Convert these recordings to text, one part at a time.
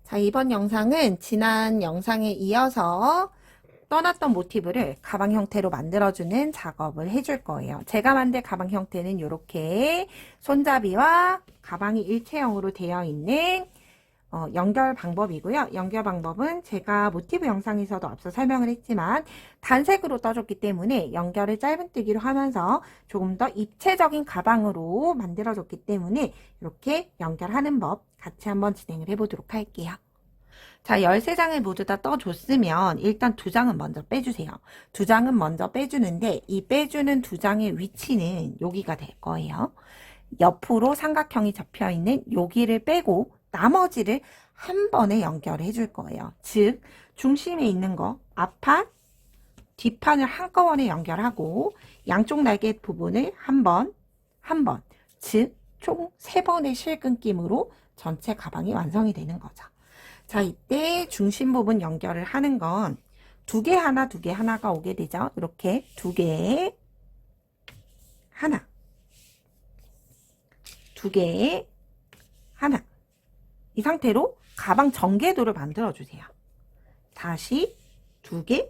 자, 이번 영상은 지난 영상에 이어서 떠났던 모티브를 가방 형태로 만들어주는 작업을 해줄 거예요. 제가 만든 가방 형태는 이렇게 손잡이와 가방이 일체형으로 되어 있는 연결 방법이고요. 연결 방법은 제가 모티브 영상에서도 앞서 설명을 했지만 단색으로 떠줬기 때문에 연결을 짧은뜨기로 하면서 조금 더 입체적인 가방으로 만들어줬기 때문에 이렇게 연결하는 법 같이 한번 진행을 해보도록 할게요. 자, 13장을 모두 다 떠줬으면 일단 2장은 먼저 빼주세요. 2장은 먼저 빼주는데 이 빼주는 2장의 위치는 여기가 될 거예요. 옆으로 삼각형이 접혀있는 여기를 빼고 나머지를 한 번에 연결해 줄 거예요. 즉 중심에 있는 거 앞판, 뒷판을 한꺼번에 연결하고 양쪽 날개 부분을 한 번, 즉 총 3번의 실끈김으로 전체 가방이 완성이 되는 거죠. 자, 이때 중심 부분 연결을 하는 건 2개 하나, 2개 하나가 오게 되죠. 이렇게 2개에 하나, 2개에 하나. 이 상태로 가방 전개도를 만들어 주세요. 다시 2개,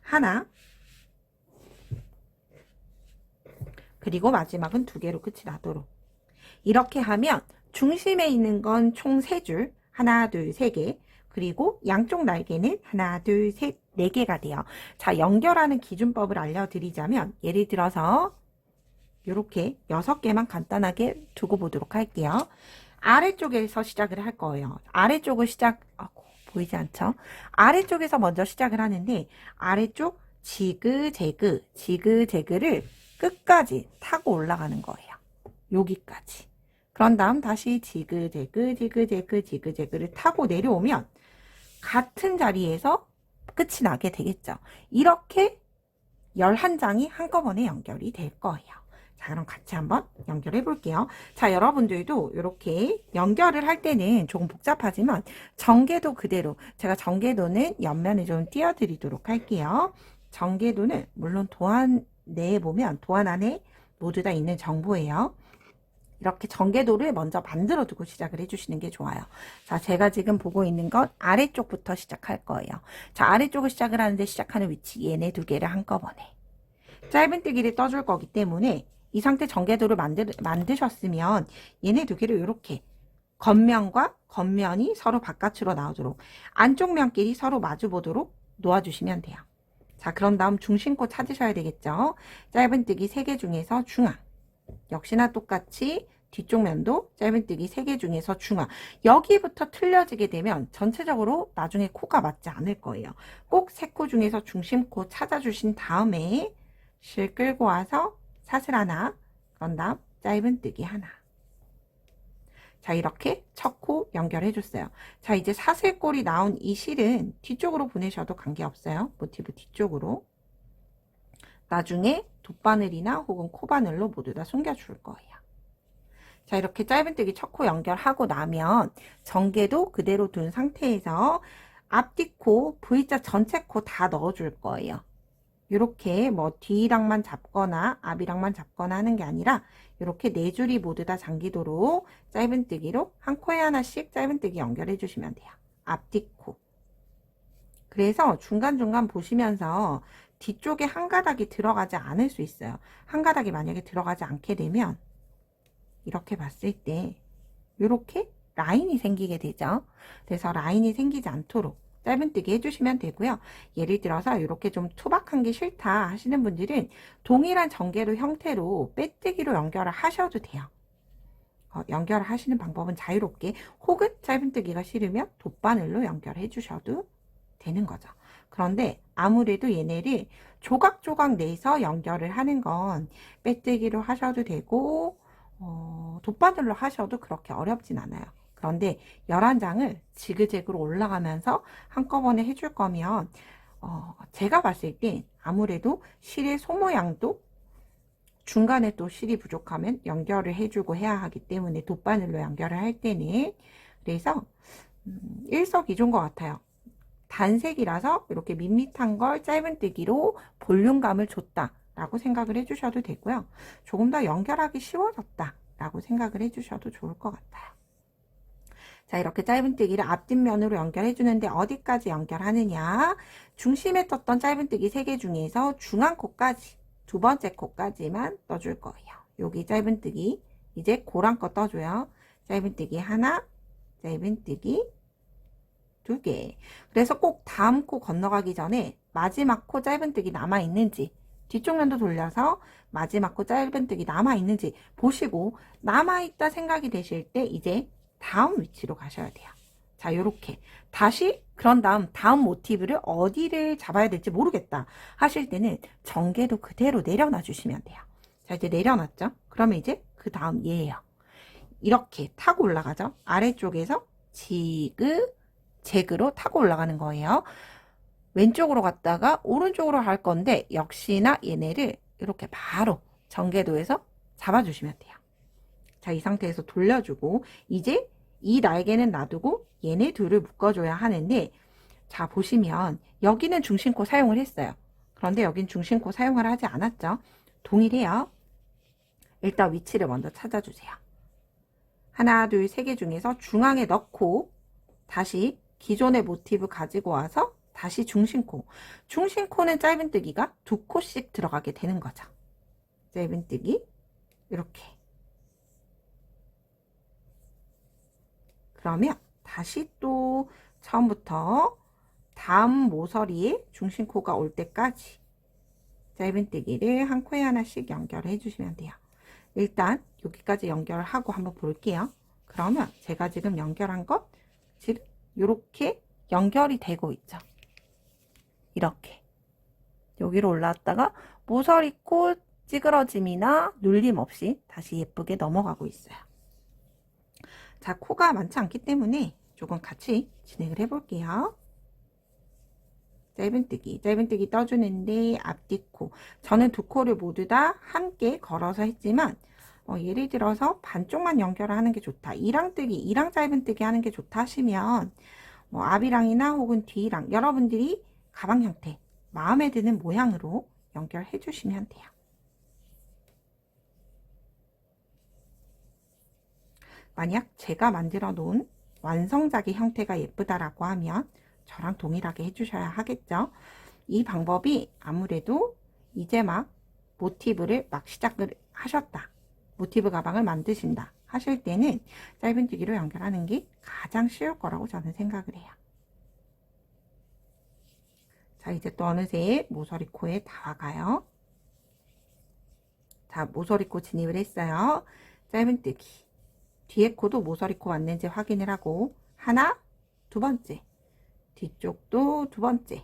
하나, 그리고 마지막은 2개로 끝이 나도록. 이렇게 하면 중심에 있는 건 총 3줄, 하나, 둘, 3개, 그리고 양쪽 날개는 하나, 둘, 셋, 4개가 돼요. 자, 연결하는 기준법을 알려드리자면 예를 들어서 이렇게 6개만 간단하게 두고 보도록 할게요. 아래쪽에서 시작을 할 거예요. 아래쪽을 보이지 않죠? 아래쪽에서 먼저 시작을 하는데 아래쪽 지그재그를 끝까지 타고 올라가는 거예요. 여기까지. 그런 다음 다시 지그재그를 타고 내려오면 같은 자리에서 끝이 나게 되겠죠. 이렇게 11장이 한꺼번에 연결이 될 거예요. 자, 그럼 같이 한번 연결해 볼게요. 자, 여러분들도 이렇게 연결을 할 때는 조금 복잡하지만 전개도 그대로, 제가 전개도는 옆면에 좀 띄워드리도록 할게요. 전개도는 물론 도안 내에 보면 도안 안에 모두 다 있는 정보예요. 이렇게 전개도를 먼저 만들어 두고 시작을 해주시는 게 좋아요. 자, 제가 지금 보고 있는 건 아래쪽부터 시작할 거예요. 자, 아래쪽을 시작을 하는데 시작하는 위치 얘네 2개를 한꺼번에 짧은뜨기를 떠줄 거기 때문에 이 상태 전개도를 만드셨으면 얘네 2개를 이렇게 겉면과 겉면이 서로 바깥으로 나오도록 안쪽 면끼리 서로 마주 보도록 놓아주시면 돼요. 자, 그런 다음 중심코 찾으셔야 되겠죠. 짧은뜨기 3개 중에서 중앙, 역시나 똑같이 뒤쪽 면도 짧은뜨기 3개 중에서 중앙. 여기부터 틀려지게 되면 전체적으로 나중에 코가 맞지 않을 거예요. 꼭 3코 중에서 중심코 찾아주신 다음에 실 끌고 와서 사슬 하나, 그런 다음 짧은뜨기 하나. 자, 이렇게 첫 코 연결해 줬어요. 자, 이제 사슬꼴이 나온 이 실은 뒤쪽으로 보내셔도 관계없어요. 모티브 뒤쪽으로. 나중에 돗바늘이나 혹은 코바늘로 모두 다 숨겨줄 거예요. 자, 이렇게 짧은뜨기 첫 코 연결하고 나면 전개도 그대로 둔 상태에서 앞뒤 코, V자 전체 코 다 넣어줄 거예요. 이렇게 뭐 뒤랑만 잡거나 앞이랑만 잡거나 하는 게 아니라 이렇게 4줄이 모두 다 잠기도록 짧은뜨기로 한 코에 하나씩 짧은뜨기 연결해 주시면 돼요. 앞뒤 코. 그래서 중간중간 보시면서 뒤쪽에 한 가닥이 들어가지 않을 수 있어요. 한 가닥이 만약에 들어가지 않게 되면 이렇게 봤을 때 이렇게 라인이 생기게 되죠. 그래서 라인이 생기지 않도록 짧은뜨기 해주시면 되고요. 예를 들어서 이렇게 좀 투박한 게 싫다 하시는 분들은 동일한 전개로 형태로 빼뜨기로 연결을 하셔도 돼요. 연결을 하시는 방법은 자유롭게, 혹은 짧은뜨기가 싫으면 돗바늘로 연결해 주셔도 되는 거죠. 그런데 아무래도 얘네를 조각조각 내서 연결을 하는 건 빼뜨기로 하셔도 되고 돗바늘로 하셔도 그렇게 어렵진 않아요. 그런데 11장을 지그재그로 올라가면서 한꺼번에 해줄 거면 제가 봤을 때 아무래도 실의 소모양도 중간에 또 실이 부족하면 연결을 해주고 해야 하기 때문에 돗바늘로 연결을 할 때는, 그래서 일석이조인 것 같아요. 단색이라서 이렇게 밋밋한 걸 짧은뜨기로 볼륨감을 줬다 라고 생각을 해주셔도 되고요. 조금 더 연결하기 쉬워졌다 라고 생각을 해주셔도 좋을 것 같아요. 자, 이렇게 짧은뜨기를 앞뒷면으로 연결해 주는데 어디까지 연결하느냐? 중심에 떴던 짧은뜨기 3개 중에서 중앙 코까지, 두 번째 코까지만 떠줄 거예요. 여기 짧은뜨기 이제 고랑 거 떠줘요. 짧은뜨기 하나, 짧은뜨기 2개. 그래서 꼭 다음 코 건너가기 전에 마지막 코 짧은뜨기 남아있는지, 뒤쪽 면도 돌려서 마지막 코 짧은뜨기 남아있는지 보시고, 남아있다 생각이 되실 때 이제 다음 위치로 가셔야 돼요. 자, 요렇게 다시 그런 다음 모티브를 어디를 잡아야 될지 모르겠다 하실 때는 전개도 그대로 내려놔 주시면 돼요. 자, 이제 내려놨죠? 그러면 이제 그 다음 얘예요. 이렇게 타고 올라가죠? 아래쪽에서 지그재그로 타고 올라가는 거예요. 왼쪽으로 갔다가 오른쪽으로 갈 건데 역시나 얘네를 이렇게 바로 전개도에서 잡아주시면 돼요. 자, 이 상태에서 돌려주고 이제 이 날개는 놔두고 얘네 둘을 묶어줘야 하는데, 자, 보시면 여기는 중심코 사용을 했어요. 그런데 여긴 중심코 사용을 하지 않았죠. 동일해요. 일단 위치를 먼저 찾아주세요. 하나, 둘, 3개 중에서 중앙에 넣고 다시 기존의 모티브 가지고 와서 다시 중심코. 중심코는 짧은뜨기가 2코씩 들어가게 되는 거죠. 짧은뜨기 이렇게. 그러면 다시 또 처음부터 다음 모서리에 중심코가 올 때까지 짧은뜨기를 한 코에 하나씩 연결해 주시면 돼요. 일단 여기까지 연결하고 한번 볼게요. 그러면 제가 지금 연결한 것 지금 이렇게 연결이 되고 있죠. 이렇게 여기로 올라왔다가 모서리코 찌그러짐이나 눌림 없이 다시 예쁘게 넘어가고 있어요. 자, 코가 많지 않기 때문에 조금 같이 진행을 해볼게요. 짧은뜨기 떠주는데 앞뒤 코. 저는 2코를 모두 다 함께 걸어서 했지만 예를 들어서 반쪽만 연결하는 게 좋다. 이랑 짧은뜨기 하는 게 좋다 하시면 앞이랑이나 혹은 뒤랑 여러분들이 가방 형태 마음에 드는 모양으로 연결해 주시면 돼요. 만약 제가 만들어 놓은 완성작의 형태가 예쁘다라고 하면 저랑 동일하게 해주셔야 하겠죠. 이 방법이 아무래도 이제 막 모티브를 막 시작을 하셨다, 모티브 가방을 만드신다 하실 때는 짧은뜨기로 연결하는 게 가장 쉬울 거라고 저는 생각을 해요. 자, 이제 또 어느새 모서리코에 다 와가요. 자, 모서리코 진입을 했어요. 짧은뜨기. 뒤에 코도 모서리코 맞는지 확인을 하고 하나, 2번째, 뒤쪽도 2번째.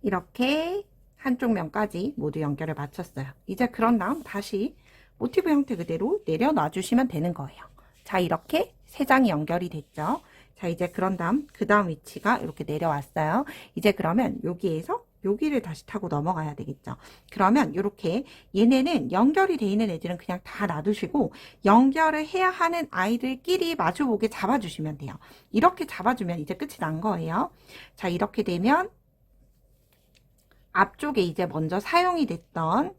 이렇게 한쪽 면까지 모두 연결을 마쳤어요. 이제 그런 다음 다시 모티브 형태 그대로 내려놔 주시면 되는 거예요. 자, 이렇게 3장이 연결이 됐죠. 자, 이제 그런 다음 그 다음 위치가 이렇게 내려왔어요. 이제 그러면 여기에서 여기를 다시 타고 넘어가야 되겠죠. 그러면 이렇게 얘네는 연결이 돼 있는 애들은 그냥 다 놔두시고 연결을 해야 하는 아이들끼리 마주보게 잡아주시면 돼요. 이렇게 잡아주면 이제 끝이 난 거예요. 자, 이렇게 되면 앞쪽에 이제 먼저 사용이 됐던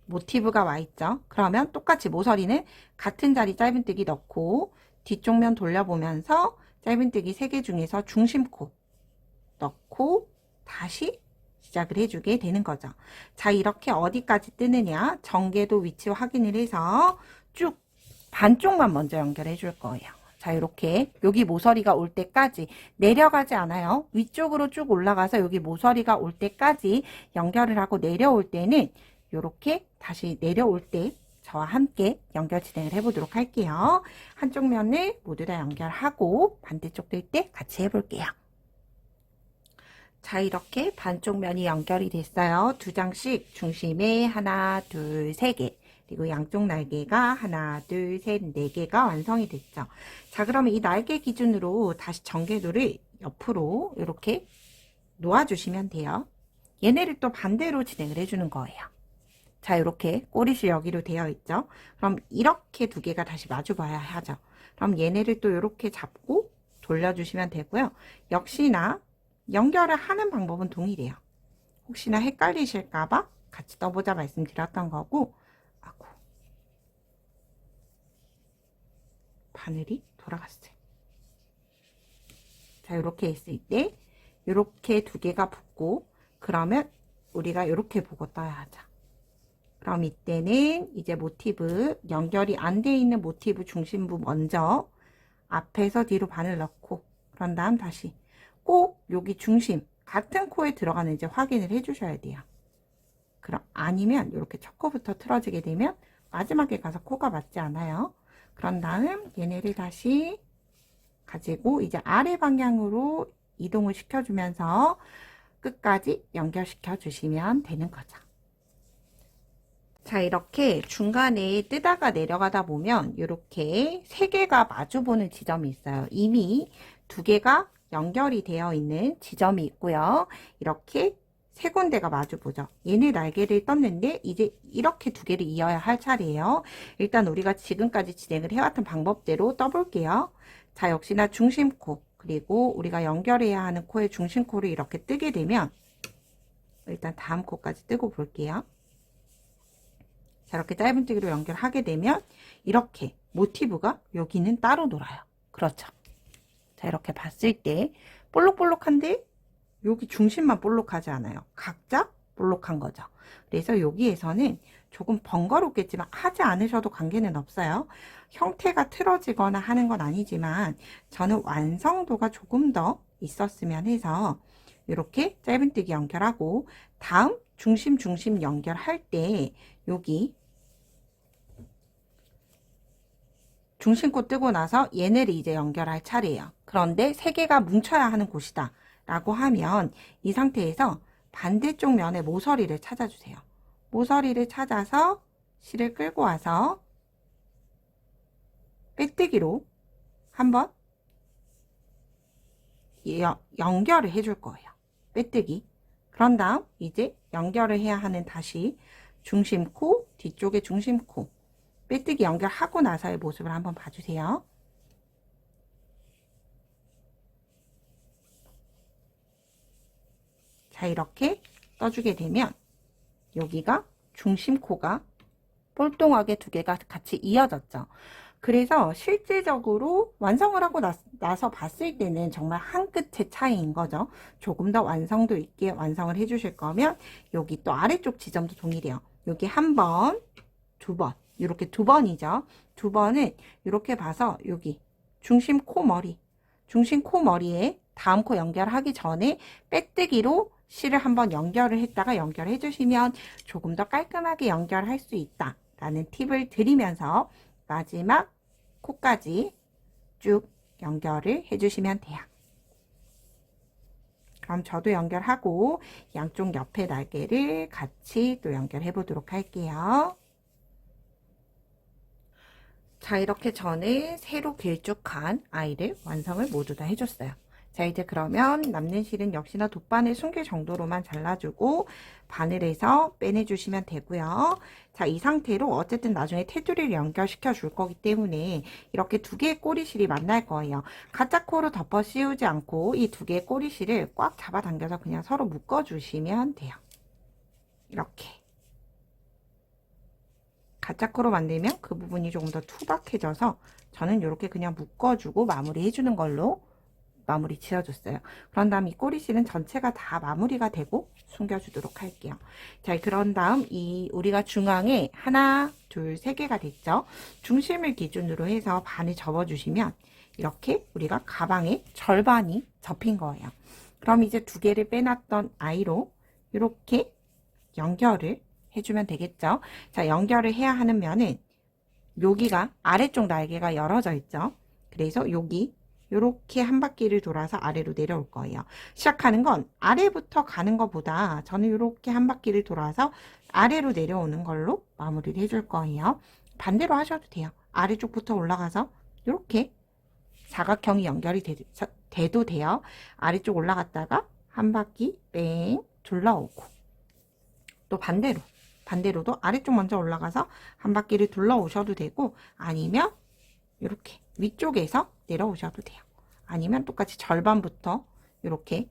모티브가 와 있죠. 그러면 똑같이 모서리는 같은 자리 짧은뜨기 넣고 뒤쪽 면 돌려보면서 짧은뜨기 3개 중에서 중심코 넣고 다시 시작을 해주게 되는 거죠. 자, 이렇게 어디까지 뜨느냐 전개도 위치 확인을 해서 쭉 반쪽만 먼저 연결해 줄 거예요. 자, 이렇게 여기 모서리가 올 때까지 내려가지 않아요. 위쪽으로 쭉 올라가서 여기 모서리가 올 때까지 연결을 하고 내려올 때는 이렇게 다시 내려올 때 저와 함께 연결 진행을 해보도록 할게요. 한쪽 면을 모두 다 연결하고 반대쪽 뜰 때 같이 해볼게요. 자, 이렇게 반쪽 면이 연결이 됐어요. 2장씩 중심에 하나, 둘, 3개. 그리고 양쪽 날개가 하나, 둘, 셋, 4개가 완성이 됐죠. 자, 그러면 이 날개 기준으로 다시 전개도를 옆으로 이렇게 놓아주시면 돼요. 얘네를 또 반대로 진행을 해주는 거예요. 자, 이렇게 꼬리실 여기로 되어 있죠. 그럼 이렇게 2개가 다시 마주 봐야 하죠. 그럼 얘네를 또 이렇게 잡고 돌려주시면 되고요. 역시나 연결을 하는 방법은 동일해요. 혹시나 헷갈리실까봐 같이 떠보자 말씀드렸던 거고, 아고. 바늘이 돌아갔어요. 자, 이렇게 했을 때 이렇게 두 개가 붙고, 그러면 우리가 이렇게 보고 떠야 하죠. 그럼 이때는 이제 모티브, 연결이 안 돼 있는 모티브 중심부 먼저 앞에서 뒤로 바늘 넣고, 그런 다음 다시 꼭 여기 중심 같은 코에 들어가는지 확인을 해 주셔야 돼요. 그럼 아니면 이렇게 첫 코부터 틀어지게 되면 마지막에 가서 코가 맞지 않아요. 그런 다음 얘네를 다시 가지고 이제 아래 방향으로 이동을 시켜주면서 끝까지 연결시켜 주시면 되는 거죠. 자, 이렇게 중간에 뜨다가 내려가다 보면 이렇게 세 개가 마주보는 지점이 있어요. 이미 두 개가 연결이 되어 있는 지점이 있고요. 이렇게 세 군데가 마주보죠. 얘네 날개를 떴는데 이제 이렇게 두 개를 이어야 할 차례예요. 일단 우리가 지금까지 진행을 해왔던 방법대로 떠볼게요. 자, 역시나 중심코, 그리고 우리가 연결해야 하는 코의 중심코를 이렇게 뜨게 되면 일단 다음 코까지 뜨고 볼게요. 자, 이렇게 짧은뜨기로 연결하게 되면 이렇게 모티브가 여기는 따로 놀아요. 그렇죠. 자, 이렇게 봤을 때 볼록볼록한데 여기 중심만 볼록하지 않아요. 각자 볼록한 거죠. 그래서 여기에서는 조금 번거롭겠지만 하지 않으셔도 관계는 없어요. 형태가 틀어지거나 하는 건 아니지만 저는 완성도가 조금 더 있었으면 해서 이렇게 짧은뜨기 연결하고, 다음 중심 연결할 때 여기 중심코 뜨고 나서 얘네를 이제 연결할 차례예요. 그런데 세 개가 뭉쳐야 하는 곳이다 라고 하면 이 상태에서 반대쪽 면에 모서리를 찾아주세요. 모서리를 찾아서 실을 끌고 와서 빼뜨기로 한번 연결을 해줄 거예요. 빼뜨기. 그런 다음 이제 연결을 해야 하는 다시 중심코, 뒤쪽에 중심코, 빼뜨기 연결하고 나서의 모습을 한번 봐주세요. 자, 이렇게 떠주게 되면 여기가 중심코가 볼통하게 두 개가 같이 이어졌죠. 그래서 실질적으로 완성을 하고 나서 봤을 때는 정말 한 끗의 차이인 거죠. 조금 더 완성도 있게 완성을 해주실 거면 여기 또 아래쪽 지점도 동일해요. 여기 한 번, 두 번, 이렇게 두 번이죠. 두 번은 이렇게 봐서 여기 중심 코 머리에 다음 코 연결하기 전에 빼뜨기로 실을 한번 연결을 했다가 연결해 주시면 조금 더 깔끔하게 연결할 수 있다 라는 팁을 드리면서 마지막 코까지 쭉 연결을 해주시면 돼요. 그럼 저도 연결하고 양쪽 옆에 날개를 같이 또 연결해 보도록 할게요. 자, 이렇게 저는 새로 길쭉한 아이를 완성을 모두 다 해줬어요. 자, 이제 그러면 남는 실은 역시나 돗바늘 숨길 정도로만 잘라주고 바늘에서 빼내주시면 되고요. 자, 이 상태로 어쨌든 나중에 테두리를 연결시켜 줄 거기 때문에 이렇게 두 개의 꼬리실이 만날 거예요. 가짜 코로 덮어 씌우지 않고 이 두 개의 꼬리실을 꽉 잡아당겨서 그냥 서로 묶어주시면 돼요. 이렇게. 가짜 코로 만들면 그 부분이 조금 더 투박해져서 저는 이렇게 그냥 묶어주고 마무리 해주는 걸로 마무리 지어줬어요. 그런 다음 이 꼬리실은 전체가 다 마무리가 되고 숨겨주도록 할게요. 자, 그런 다음 이 우리가 중앙에 하나, 둘, 세 개가 됐죠. 중심을 기준으로 해서 반을 접어주시면 이렇게 우리가 가방의 절반이 접힌 거예요. 그럼 이제 두 개를 빼놨던 아이로 이렇게 연결을 해주면 되겠죠. 자, 연결을 해야 하는 면은 여기가 아래쪽 날개가 열어져 있죠. 그래서 여기 이렇게 한 바퀴를 돌아서 아래로 내려올 거예요. 시작하는 건 아래부터 가는 것보다 저는 이렇게 한 바퀴를 돌아서 아래로 내려오는 걸로 마무리를 해줄 거예요. 반대로 하셔도 돼요. 아래쪽부터 올라가서 이렇게 사각형이 연결이 돼도 돼요. 아래쪽 올라갔다가 한 바퀴 뺑 둘러오고, 또 반대로도 아래쪽 먼저 올라가서 한 바퀴를 둘러오셔도 되고, 아니면 이렇게 위쪽에서 내려오셔도 돼요. 아니면 똑같이 절반부터 이렇게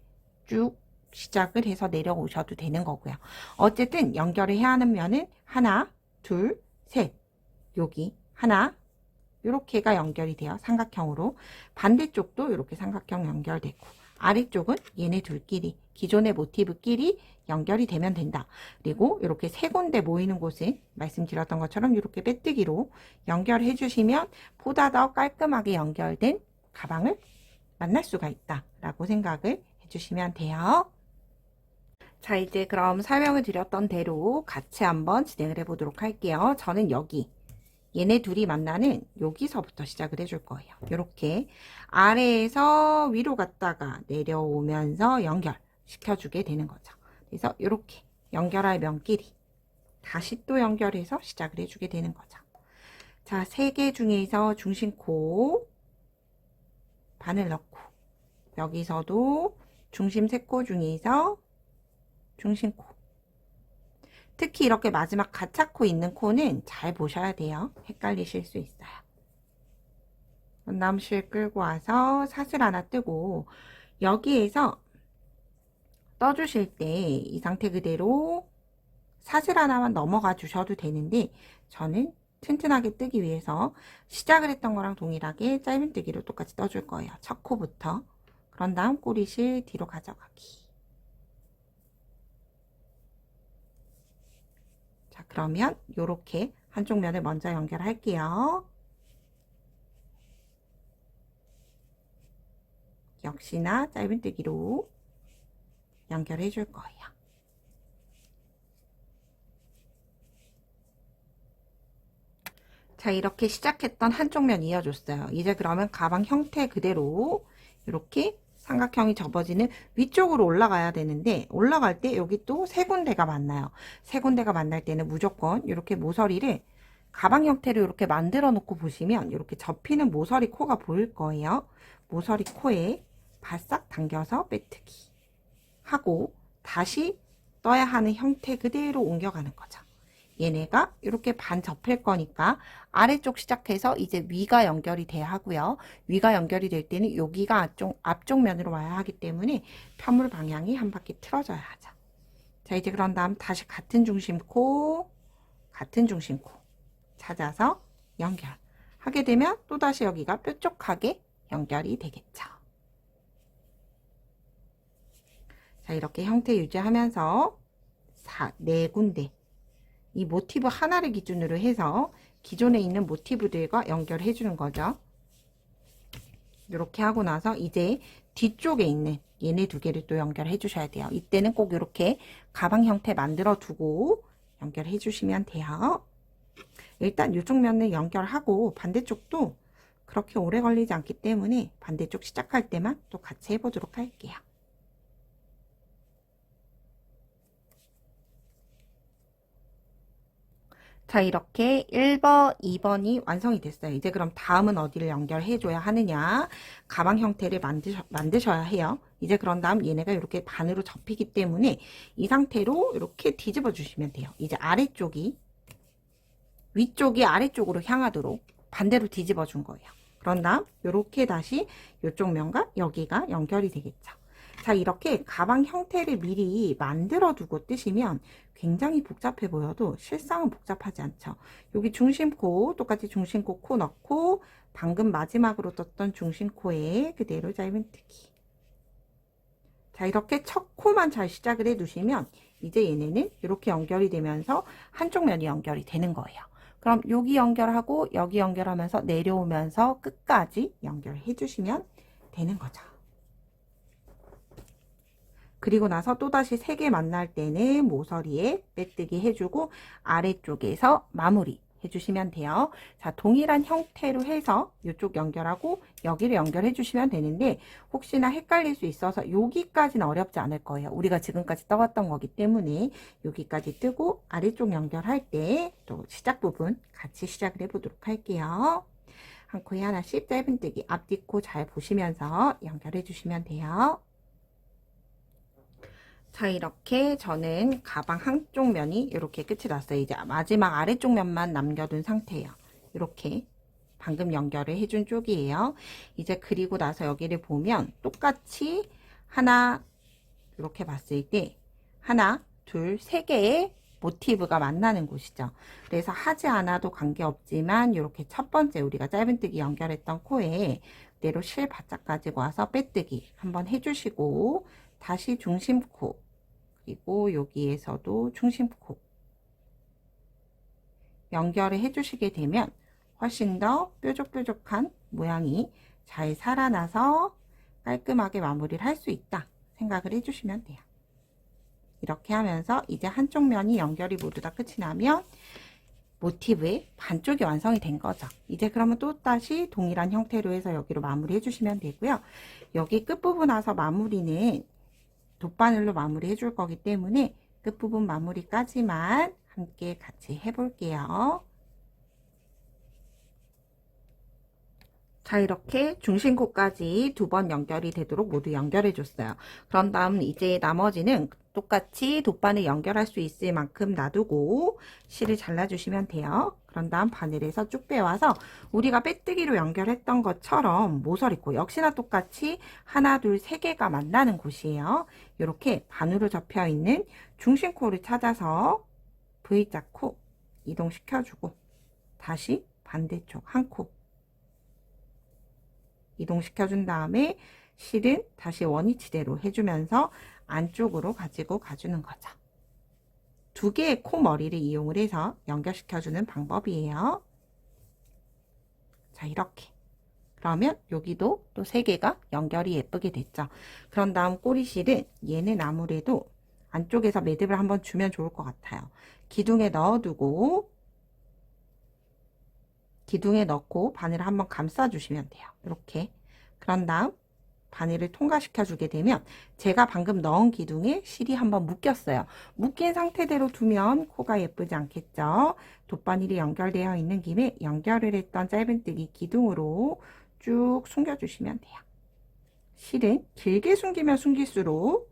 쭉 시작을 해서 내려오셔도 되는 거고요. 어쨌든 연결을 해야 하는 면은 하나, 둘, 셋. 여기 하나, 이렇게가 연결이 돼요. 삼각형으로. 반대쪽도 이렇게 삼각형 연결되고, 아래쪽은 얘네 둘끼리, 기존의 모티브끼리 연결이 되면 된다. 그리고 이렇게 세 군데 모이는 곳은 말씀드렸던 것처럼 이렇게 빼뜨기로 연결해 주시면 보다 더 깔끔하게 연결된 가방을 만날 수가 있다 라고 생각을 해주시면 돼요. 자, 이제 그럼 설명을 드렸던 대로 같이 한번 진행을 해 보도록 할게요. 저는 여기 얘네 둘이 만나는 여기서부터 시작을 해줄 거예요. 이렇게 아래에서 위로 갔다가 내려오면서 연결시켜주게 되는 거죠. 그래서 이렇게 연결할 면끼리 다시 또 연결해서 시작을 해주게 되는 거죠. 자, 3개 중에서 중심코 반을 넣고, 여기서도 중심 3코 중에서 중심코, 특히 이렇게 마지막 가차코 있는 코는 잘 보셔야 돼요. 헷갈리실 수 있어요. 원남실 끌고 와서 사슬 하나 뜨고, 여기에서 떠주실 때 이 상태 그대로 사슬 하나만 넘어가 주셔도 되는데, 저는 튼튼하게 뜨기 위해서 시작을 했던 거랑 동일하게 짧은뜨기로 똑같이 떠줄 거예요. 첫 코부터. 그런 다음 꼬리실 뒤로 가져가기. 자, 그러면 이렇게 한쪽 면을 먼저 연결할게요. 역시나 짧은뜨기로 연결해 줄 거예요. 자, 이렇게 시작했던 한쪽 면 이어줬어요. 이제 그러면 가방 형태 그대로 이렇게 삼각형이 접어지는 위쪽으로 올라가야 되는데, 올라갈 때 여기 또 3군데가 만나요. 3군데가 만날 때는 무조건 이렇게 모서리를 가방 형태로 이렇게 만들어 놓고 보시면 이렇게 접히는 모서리 코가 보일 거예요. 모서리 코에 바싹 당겨서 빼뜨기 하고 다시 떠야 하는 형태 그대로 옮겨가는 거죠. 얘네가 이렇게 반 접힐 거니까 아래쪽 시작해서 이제 위가 연결이 돼야 하고요. 위가 연결이 될 때는 여기가 앞쪽 면으로 와야 하기 때문에 편물 방향이 한 바퀴 틀어져야 하죠. 자, 이제 그런 다음 다시 같은 중심코 찾아서 연결하게 되면 또다시 여기가 뾰족하게 연결이 되겠죠. 자, 이렇게 형태 유지하면서 4군데 이 모티브 하나를 기준으로 해서 기존에 있는 모티브들과 연결해 주는 거죠. 이렇게 하고 나서 이제 뒤쪽에 있는 얘네 2개를 또 연결해 주셔야 돼요. 이때는 꼭 이렇게 가방 형태 만들어 두고 연결해 주시면 돼요. 일단 이쪽 면을 연결하고 반대쪽도 그렇게 오래 걸리지 않기 때문에 반대쪽 시작할 때만 또 같이 해보도록 할게요. 자, 이렇게 1번, 2번이 완성이 됐어요. 이제 그럼 다음은 어디를 연결해 줘야 하느냐? 가방 형태를 만드셔야 해요. 이제 그런 다음 얘네가 이렇게 반으로 접히기 때문에 이 상태로 이렇게 뒤집어 주시면 돼요. 이제 위쪽이 아래쪽으로 향하도록 반대로 뒤집어 준 거예요. 그런 다음 이렇게 다시 이쪽 면과 여기가 연결이 되겠죠. 자, 이렇게 가방 형태를 미리 만들어 두고 뜨시면 굉장히 복잡해 보여도 실상은 복잡하지 않죠. 여기 중심코, 똑같이 중심코 코 넣고 방금 마지막으로 떴던 중심코에 그대로 짧은뜨기. 자, 이렇게 첫 코만 잘 시작을 해 두시면 이제 얘네는 이렇게 연결이 되면서 한쪽 면이 연결이 되는 거예요. 그럼 여기 연결하고 여기 연결하면서 내려오면서 끝까지 연결해 주시면 되는 거죠. 그리고 나서 또다시 3개 만날 때는 모서리에 빼뜨기 해주고 아래쪽에서 마무리 해주시면 돼요. 자, 동일한 형태로 해서 이쪽 연결하고 여기를 연결해 주시면 되는데 혹시나 헷갈릴 수 있어서 여기까지는 어렵지 않을 거예요. 우리가 지금까지 떠왔던 거기 때문에 여기까지 뜨고 아래쪽 연결할 때 또 시작 부분 같이 시작을 해보도록 할게요. 한 코에 하나씩 짧은뜨기 앞뒤 코 잘 보시면서 연결해 주시면 돼요. 자, 이렇게 저는 가방 한쪽 면이 이렇게 끝이 났어요. 이제 마지막 아래쪽 면만 남겨둔 상태예요. 이렇게 방금 연결을 해준 쪽이에요. 이제 그리고 나서 여기를 보면 똑같이 하나 이렇게 봤을 때 하나, 둘, 3개의 모티브가 만나는 곳이죠. 그래서 하지 않아도 관계없지만 이렇게 첫 번째 우리가 짧은뜨기 연결했던 코에 그대로 실 바짝 가지고 와서 빼뜨기 한번 해주시고 다시 중심코 그리고 여기에서도 중심코 연결을 해주시게 되면 훨씬 더 뾰족뾰족한 모양이 잘 살아나서 깔끔하게 마무리를 할 수 있다 생각을 해주시면 돼요. 이렇게 하면서 이제 한쪽 면이 연결이 모두 다 끝이 나면 모티브의 반쪽이 완성이 된 거죠. 이제 그러면 또 다시 동일한 형태로 해서 여기로 마무리 해주시면 되고요. 여기 끝부분 와서 마무리는 돗바늘로 마무리 해줄 거기 때문에 끝부분 마무리까지만 함께 같이 해볼게요. 자, 이렇게 중심코까지 두 번 연결이 되도록 모두 연결해 줬어요. 그런 다음 이제 나머지는 똑같이 돗바늘 연결할 수 있을 만큼 놔두고 실을 잘라주시면 돼요. 그런 다음 바늘에서 쭉 빼와서 우리가 빼뜨기로 연결했던 것처럼 모서리코 역시나 똑같이 하나, 둘, 세 개가 만나는 곳이에요. 이렇게 반으로 접혀 있는 중심코를 찾아서 V자 코 이동시켜주고 다시 반대쪽 한 코 이동시켜준 다음에 실은 다시 원위치대로 해주면서 안쪽으로 가지고 가주는 거죠. 두 개의 코 머리를 이용을 해서 연결시켜주는 방법이에요. 자, 이렇게. 그러면 여기도 또 세 개가 연결이 예쁘게 됐죠. 그런 다음 꼬리실은 얘는 아무래도 안쪽에서 매듭을 한번 주면 좋을 것 같아요. 기둥에 넣어두고 기둥에 넣고 바늘을 한번 감싸 주시면 돼요. 이렇게. 그런 다음 바늘을 통과시켜 주게 되면 제가 방금 넣은 기둥에 실이 한번 묶였어요. 묶인 상태대로 두면 코가 예쁘지 않겠죠? 돗바늘이 연결되어 있는 김에 연결을 했던 짧은뜨기 기둥으로 쭉 숨겨 주시면 돼요. 실은 길게 숨기면 숨길수록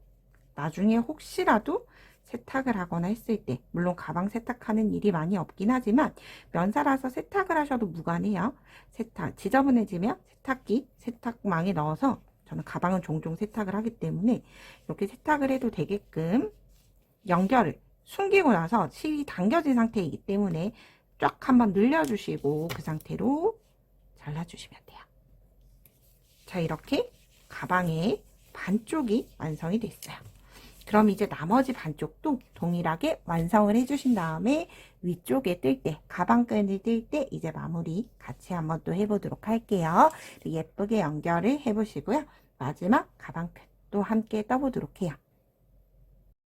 나중에 혹시라도 세탁을 하거나 했을 때, 물론 가방 세탁하는 일이 많이 없긴 하지만 면사라서 세탁을 하셔도 무관해요. 세탁 지저분해지면 세탁기, 세탁망에 넣어서, 저는 가방은 종종 세탁을 하기 때문에 이렇게 세탁을 해도 되게끔 연결을 숨기고 나서 실이 당겨진 상태이기 때문에 쫙 한번 늘려주시고 그 상태로 잘라주시면 돼요. 자, 이렇게 가방의 반쪽이 완성이 됐어요. 그럼 이제 나머지 반쪽도 동일하게 완성을 해주신 다음에 위쪽에 뜰 때, 가방끈을 뜰 때 이제 마무리 같이 한번 또 해보도록 할게요. 예쁘게 연결을 해보시고요. 마지막 가방끈 또 함께 떠보도록 해요.